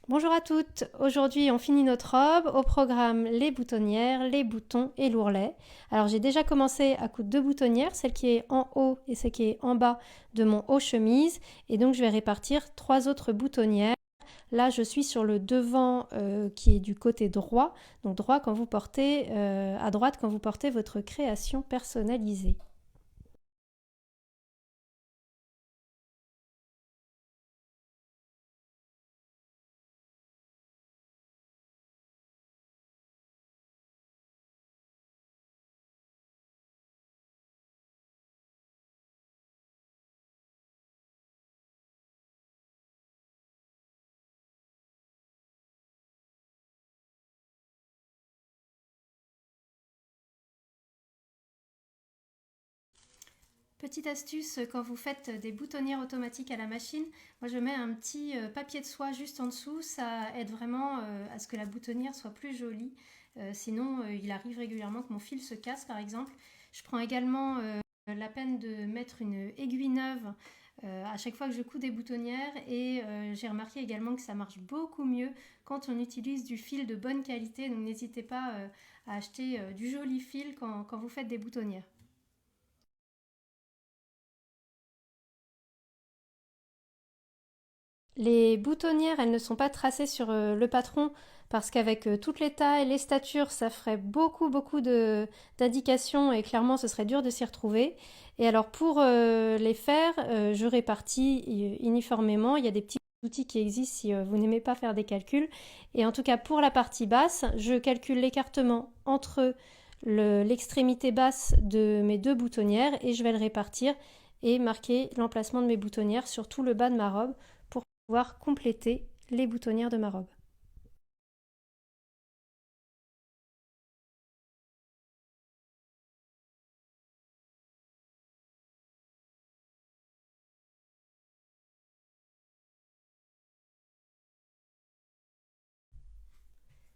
Bonjour à toutes, aujourd'hui on finit notre robe, au programme les boutonnières, les boutons et l'ourlet. Alors j'ai déjà commencé à coudre deux boutonnières, celle qui est en haut et celle qui est en bas de mon haut chemise et donc je vais répartir trois autres boutonnières. Là je suis sur le devant qui est du côté droit, donc droit quand vous portez, à droite quand vous portez votre création personnalisée. Petite astuce, quand vous faites des boutonnières automatiques à la machine, moi je mets un petit papier de soie juste en dessous, ça aide vraiment à ce que la boutonnière soit plus jolie. Sinon, il arrive régulièrement que mon fil se casse par exemple. Je prends également la peine de mettre une aiguille neuve à chaque fois que je couds des boutonnières et j'ai remarqué également que ça marche beaucoup mieux quand on utilise du fil de bonne qualité, donc n'hésitez pas à acheter du joli fil quand vous faites des boutonnières. Les boutonnières, elles ne sont pas tracées sur le patron parce qu'avec toutes les tailles, les statures, ça ferait beaucoup d'indications et clairement ce serait dur de s'y retrouver. Et alors pour les faire, je répartis uniformément. Il y a des petits outils qui existent si vous n'aimez pas faire des calculs. Et en tout cas pour la partie basse, je calcule l'écartement entre l'extrémité basse de mes deux boutonnières et je vais le répartir et marquer l'emplacement de mes boutonnières sur tout le bas de ma robe pouvoir compléter les boutonnières de ma robe.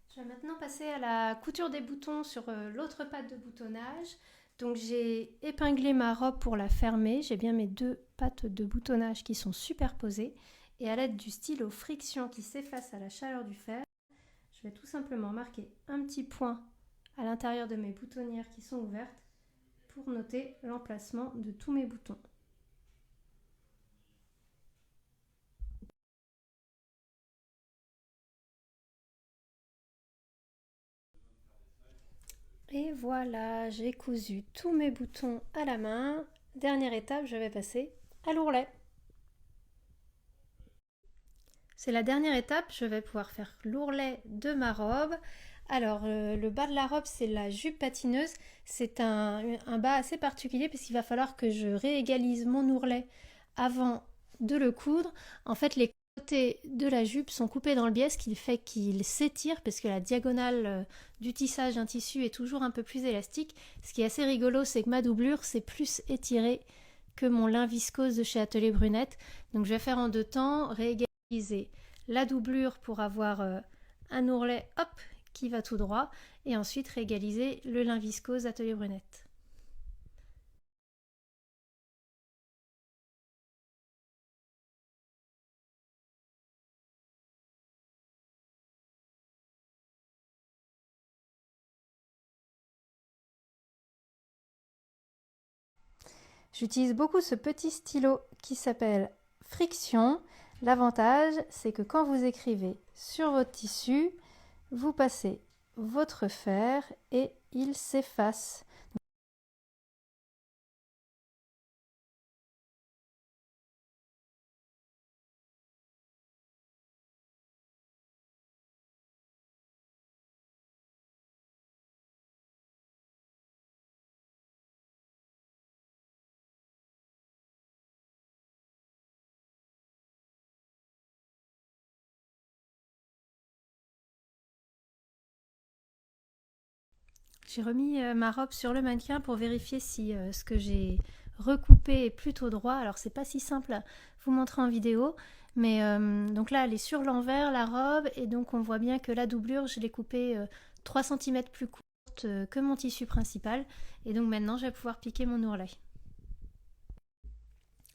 Je vais maintenant passer à la couture des boutons sur l'autre patte de boutonnage. Donc j'ai épinglé ma robe pour la fermer. J'ai bien mes deux pattes de boutonnage qui sont superposées. Et à l'aide du stylo friction qui s'efface à la chaleur du fer, je vais tout simplement marquer un petit point à l'intérieur de mes boutonnières qui sont ouvertes pour noter l'emplacement de tous mes boutons. Et voilà, j'ai cousu tous mes boutons à la main. Dernière étape, je vais passer à l'ourlet. C'est la dernière étape, je vais pouvoir faire l'ourlet de ma robe. Alors, le bas de la robe, c'est la jupe patineuse. C'est un bas assez particulier parce qu'il va falloir que je réégalise mon ourlet avant de le coudre. En fait, les côtés de la jupe sont coupés dans le biais, ce qui fait qu'il s'étire parce que la diagonale du tissage d'un tissu est toujours un peu plus élastique. Ce qui est assez rigolo, c'est que ma doublure, c'est plus étiré que mon lin viscose de chez Atelier Brunette. Donc, je vais faire en deux temps, réégaliser la doublure pour avoir un ourlet hop qui va tout droit et ensuite réégaliser le lin viscose Atelier Brunette. J'utilise beaucoup ce petit stylo qui s'appelle Friction. L'avantage, c'est que quand vous écrivez sur votre tissu, vous passez votre fer et il s'efface. J'ai remis ma robe sur le mannequin pour vérifier si ce que j'ai recoupé est plutôt droit. Alors c'est pas si simple à vous montrer en vidéo, mais donc là elle est sur l'envers la robe et donc on voit bien que la doublure je l'ai coupée 3 cm plus courte que mon tissu principal et donc maintenant je vais pouvoir piquer mon ourlet.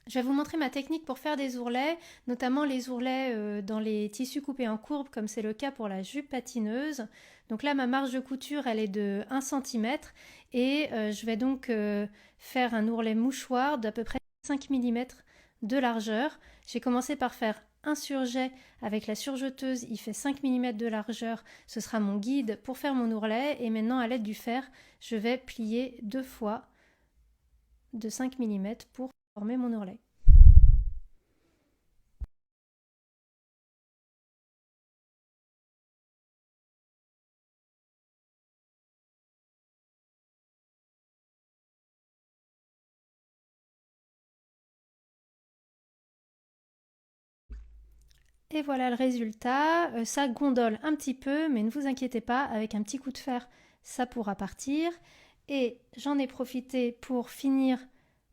Je vais vous montrer ma technique pour faire des ourlets, notamment les ourlets dans les tissus coupés en courbe, comme c'est le cas pour la jupe patineuse. Donc là, ma marge de couture, elle est de 1 cm et je vais donc faire un ourlet mouchoir d'à peu près 5 mm de largeur. J'ai commencé par faire un surjet avec la surjeteuse, il fait 5 mm de largeur, ce sera mon guide pour faire mon ourlet. Et maintenant, à l'aide du fer, je vais plier 2 fois de 5 mm pour former mon ourlet. Et voilà le résultat, ça gondole un petit peu, mais ne vous inquiétez pas, avec un petit coup de fer, ça pourra partir. Et j'en ai profité pour finir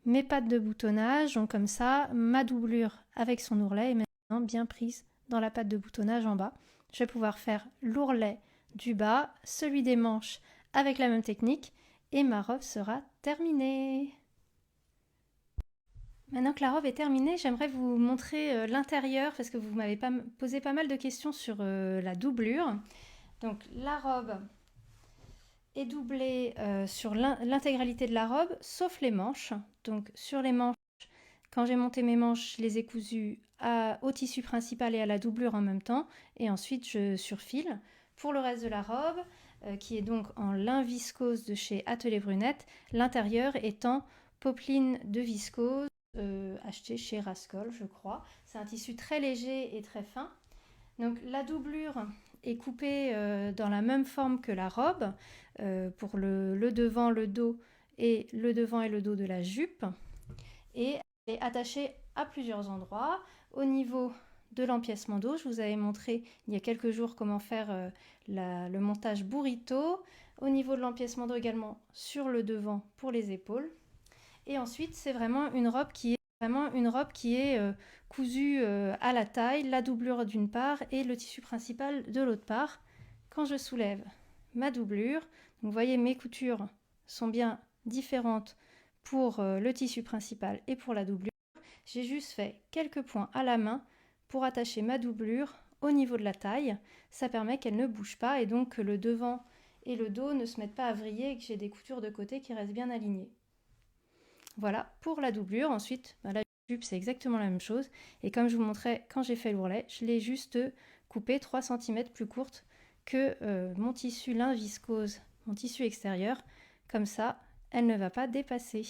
mes pattes de boutonnage, donc comme ça, ma doublure avec son ourlet est maintenant bien prise dans la patte de boutonnage en bas. Je vais pouvoir faire l'ourlet du bas, celui des manches avec la même technique, et ma robe sera terminée. Maintenant que la robe est terminée, j'aimerais vous montrer l'intérieur parce que vous m'avez posé pas mal de questions sur la doublure. Donc la robe est doublée sur l'intégralité de la robe, sauf les manches. Donc sur les manches, quand j'ai monté mes manches, je les ai cousues au tissu principal et à la doublure en même temps. Et ensuite, je surfile. Pour le reste de la robe, qui est donc en lin viscose de chez Atelier Brunette, l'intérieur étant popeline de viscose acheté chez Rascol, je crois. C'est un tissu très léger et très fin. Donc la doublure est coupée dans la même forme que la robe pour le devant, le dos et le devant et le dos de la jupe. Et elle est attachée à plusieurs endroits. Au niveau de l'empiècement dos, je vous avais montré il y a quelques jours comment faire le montage burrito. Au niveau de l'empiècement dos également sur le devant pour les épaules. Et ensuite, c'est vraiment une robe qui est cousue à la taille, la doublure d'une part et le tissu principal de l'autre part. Quand je soulève ma doublure, vous voyez mes coutures sont bien différentes pour le tissu principal et pour la doublure. J'ai juste fait quelques points à la main pour attacher ma doublure au niveau de la taille. Ça permet qu'elle ne bouge pas et donc que le devant et le dos ne se mettent pas à vriller et que j'ai des coutures de côté qui restent bien alignées. Voilà pour la doublure. Ensuite, la jupe, c'est exactement la même chose. Et comme je vous montrais quand j'ai fait l'ourlet, je l'ai juste coupé 3 cm plus courte que mon tissu lin viscose, mon tissu extérieur. Comme ça, elle ne va pas dépasser.